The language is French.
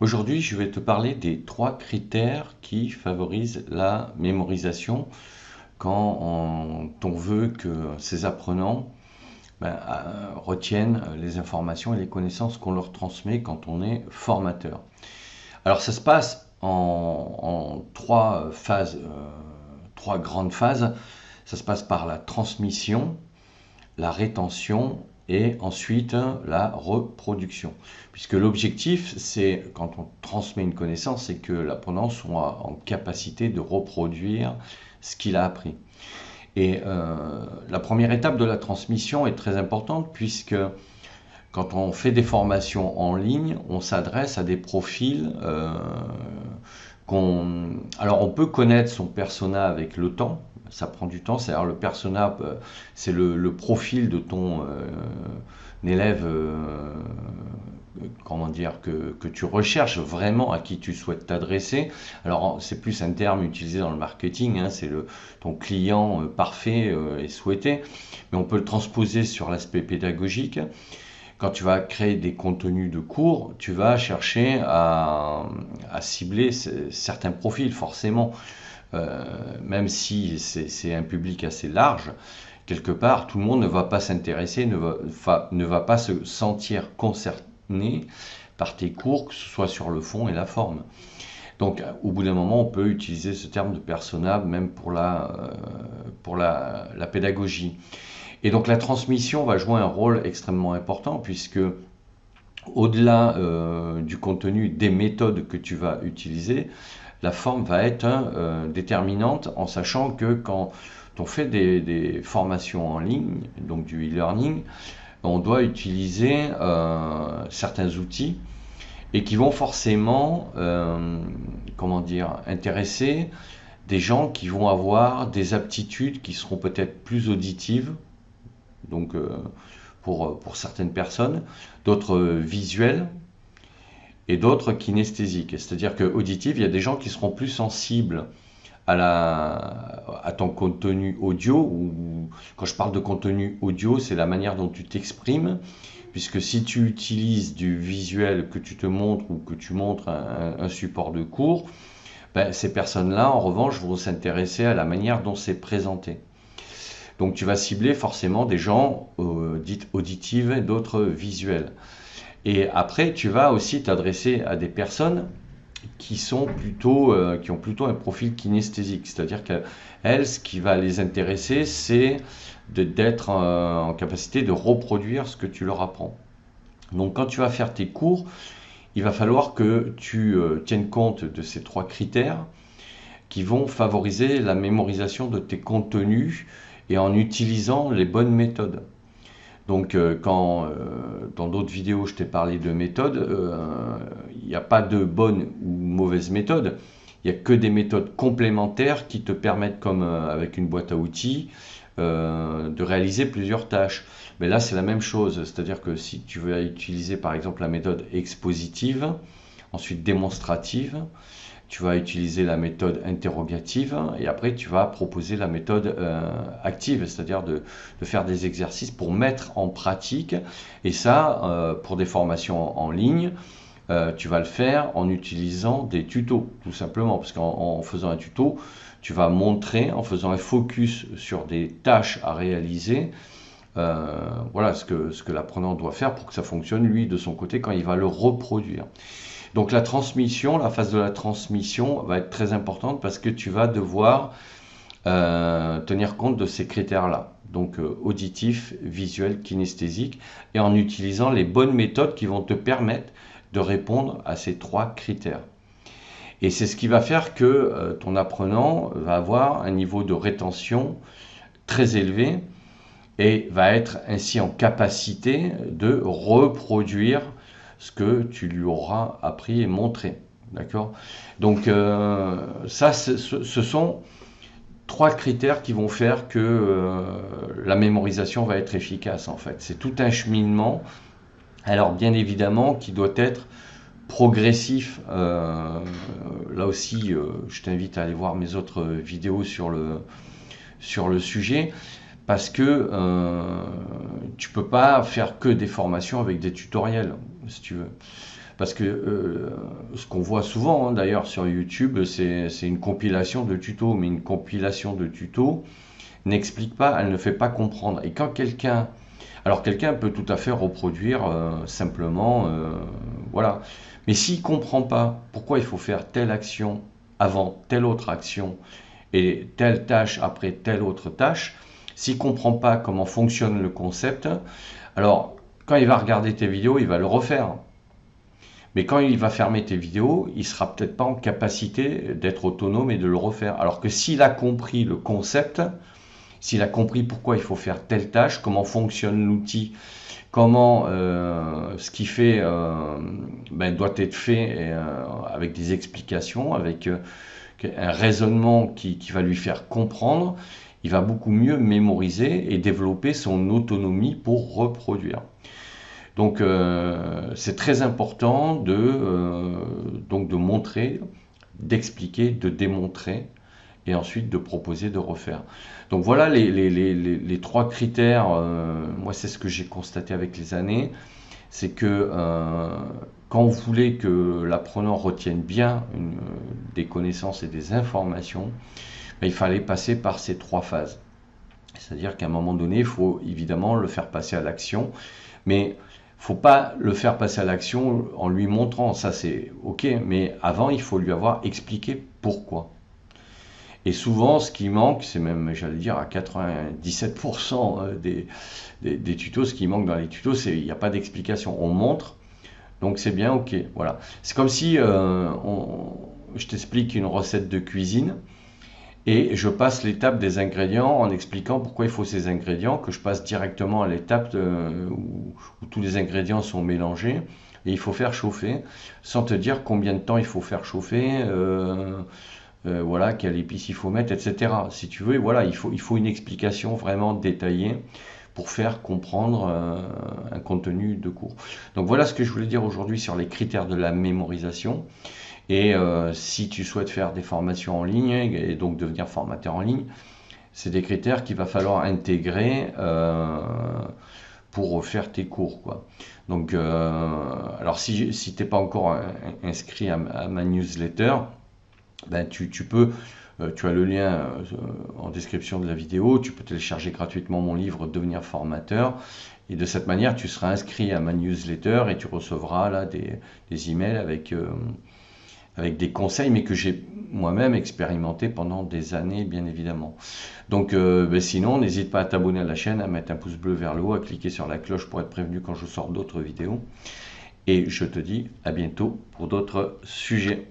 Aujourd'hui, je vais te parler des 3 critères qui favorisent la mémorisation quand on veut que ces apprenants retiennent les informations et les connaissances qu'on leur transmet quand on est formateur. Alors ça se passe en 3 phases, 3 grandes phases. Ça se passe par la transmission, la rétention et ensuite la reproduction. Puisque l'objectif, c'est, quand on transmet une connaissance, c'est que l'apprenant soit en capacité de reproduire ce qu'il a appris. Et la première étape de la transmission est très importante puisque quand on fait des formations en ligne, on s'adresse à des profils alors on peut connaître son persona avec le temps, ça prend du temps, c'est-à-dire le persona, c'est le profil de ton élève, comment dire, que tu recherches vraiment, à qui tu souhaites t'adresser. Alors c'est plus un terme utilisé dans le marketing, hein, c'est ton client parfait et souhaité, mais on peut le transposer sur l'aspect pédagogique. Quand tu vas créer des contenus de cours, tu vas chercher à cibler certains profils, forcément. Même si c'est un public assez large, quelque part, tout le monde ne va pas s'intéresser, ne va pas se sentir concerné par tes cours, que ce soit sur le fond et la forme. Donc, au bout d'un moment, on peut utiliser ce terme de persona même pour la pédagogie. Et donc la transmission va jouer un rôle extrêmement important puisque au-delà du contenu, des méthodes que tu vas utiliser, la forme va être déterminante, en sachant que quand on fait des formations en ligne, donc du e-learning, on doit utiliser certains outils et qui vont forcément comment dire, intéresser des gens qui vont avoir des aptitudes qui seront peut-être plus auditives, donc pour certaines personnes, d'autres visuelles et d'autres kinesthésiques. C'est-à-dire que auditive, il y a des gens qui seront plus sensibles à ton contenu audio, ou quand je parle de contenu audio, c'est la manière dont tu t'exprimes, puisque si tu utilises du visuel, que tu te montres ou que tu montres un support de cours, ces personnes-là, en revanche, vont s'intéresser à la manière dont c'est présenté. Donc tu vas cibler forcément des gens dites auditives et d'autres visuels. Et après, tu vas aussi t'adresser à des personnes qui ont plutôt un profil kinesthésique. C'est-à-dire qu'elles, ce qui va les intéresser, c'est d'être en capacité de reproduire ce que tu leur apprends. Donc quand tu vas faire tes cours, il va falloir que tu tiennes compte de ces 3 critères qui vont favoriser la mémorisation de tes contenus et en utilisant les bonnes méthodes. Donc quand dans d'autres vidéos je t'ai parlé de méthodes, il n'y a pas de bonne ou mauvaise méthode, il n'y a que des méthodes complémentaires qui te permettent, comme avec une boîte à outils, de réaliser plusieurs tâches. Mais là c'est la même chose, c'est-à-dire que si tu veux utiliser par exemple la méthode expositive, ensuite démonstrative, tu vas utiliser la méthode interrogative et après tu vas proposer la méthode active, c'est-à-dire de faire des exercices pour mettre en pratique. Et ça, pour des formations en ligne, tu vas le faire en utilisant des tutos, tout simplement, parce qu'en faisant un tuto, tu vas montrer, en faisant un focus sur des tâches à réaliser, voilà ce que l'apprenant doit faire pour que ça fonctionne, lui, de son côté, quand il va le reproduire. Donc la transmission, la phase de la transmission va être très importante parce que tu vas devoir tenir compte de ces critères-là. Donc auditif, visuel, kinesthésique, et en utilisant les bonnes méthodes qui vont te permettre de répondre à ces 3 critères. Et c'est ce qui va faire que ton apprenant va avoir un niveau de rétention très élevé et va être ainsi en capacité de reproduire ce que tu lui auras appris et montré. D'accord? Donc ça, ce sont 3 critères qui vont faire que la mémorisation va être efficace, en fait. C'est tout un cheminement, alors bien évidemment, qui doit être progressif. Là aussi, je t'invite à aller voir mes autres vidéos sur le sujet, parce que tu peux pas faire que des formations avec des tutoriels, si tu veux. Parce que ce qu'on voit souvent hein, d'ailleurs sur YouTube, c'est une compilation de tutos, mais une compilation de tutos n'explique pas, elle ne fait pas comprendre. Et quand quelqu'un, alors quelqu'un peut tout à fait reproduire simplement, voilà. Mais s'il comprend pas pourquoi il faut faire telle action avant telle autre action et telle tâche après telle autre tâche, s'il comprend pas comment fonctionne le concept, alors quand il va regarder tes vidéos, il va le refaire. Mais quand il va fermer tes vidéos, il sera peut-être pas en capacité d'être autonome et de le refaire. Alors que s'il a compris le concept, s'il a compris pourquoi il faut faire telle tâche, comment fonctionne l'outil, comment ce qui fait doit être fait avec des explications, avec un raisonnement qui va lui faire comprendre, il va beaucoup mieux mémoriser et développer son autonomie pour reproduire. Donc c'est très important donc de montrer, d'expliquer, de démontrer et ensuite de proposer de refaire. Donc voilà les trois critères, moi c'est ce que j'ai constaté avec les années, c'est que quand vous voulez que l'apprenant retienne bien des connaissances et des informations, il fallait passer par ces trois phases. C'est-à-dire qu'à un moment donné, il faut évidemment le faire passer à l'action, mais il ne faut pas le faire passer à l'action en lui montrant, ça c'est ok, mais avant il faut lui avoir expliqué pourquoi. Et souvent, ce qui manque, c'est même, j'allais dire, à 97% des tutos, ce qui manque dans les tutos, c'est il n'y a pas d'explication. On montre, donc c'est bien, ok, voilà. C'est comme si je t'explique une recette de cuisine et je passe l'étape des ingrédients en expliquant pourquoi il faut ces ingrédients, que je passe directement à l'étape où tous les ingrédients sont mélangés et il faut faire chauffer, sans te dire combien de temps il faut faire chauffer. Voilà, quelle épice il faut mettre, etc. Si tu veux, voilà, il faut une explication vraiment détaillée pour faire comprendre un contenu de cours. Donc voilà ce que je voulais dire aujourd'hui sur les critères de la mémorisation. Et si tu souhaites faire des formations en ligne et donc devenir formateur en ligne, c'est des critères qu'il va falloir intégrer pour faire tes cours, quoi. Donc, alors si tu n'es pas encore inscrit à ma newsletter, ben tu peux, tu as le lien en description de la vidéo, tu peux télécharger gratuitement mon livre Devenir formateur et de cette manière tu seras inscrit à ma newsletter et tu recevras là des emails avec des conseils mais que j'ai moi-même expérimenté pendant des années bien évidemment. Donc sinon n'hésite pas à t'abonner à la chaîne, à mettre un pouce bleu vers le haut, à cliquer sur la cloche pour être prévenu quand je sors d'autres vidéos et je te dis à bientôt pour d'autres sujets.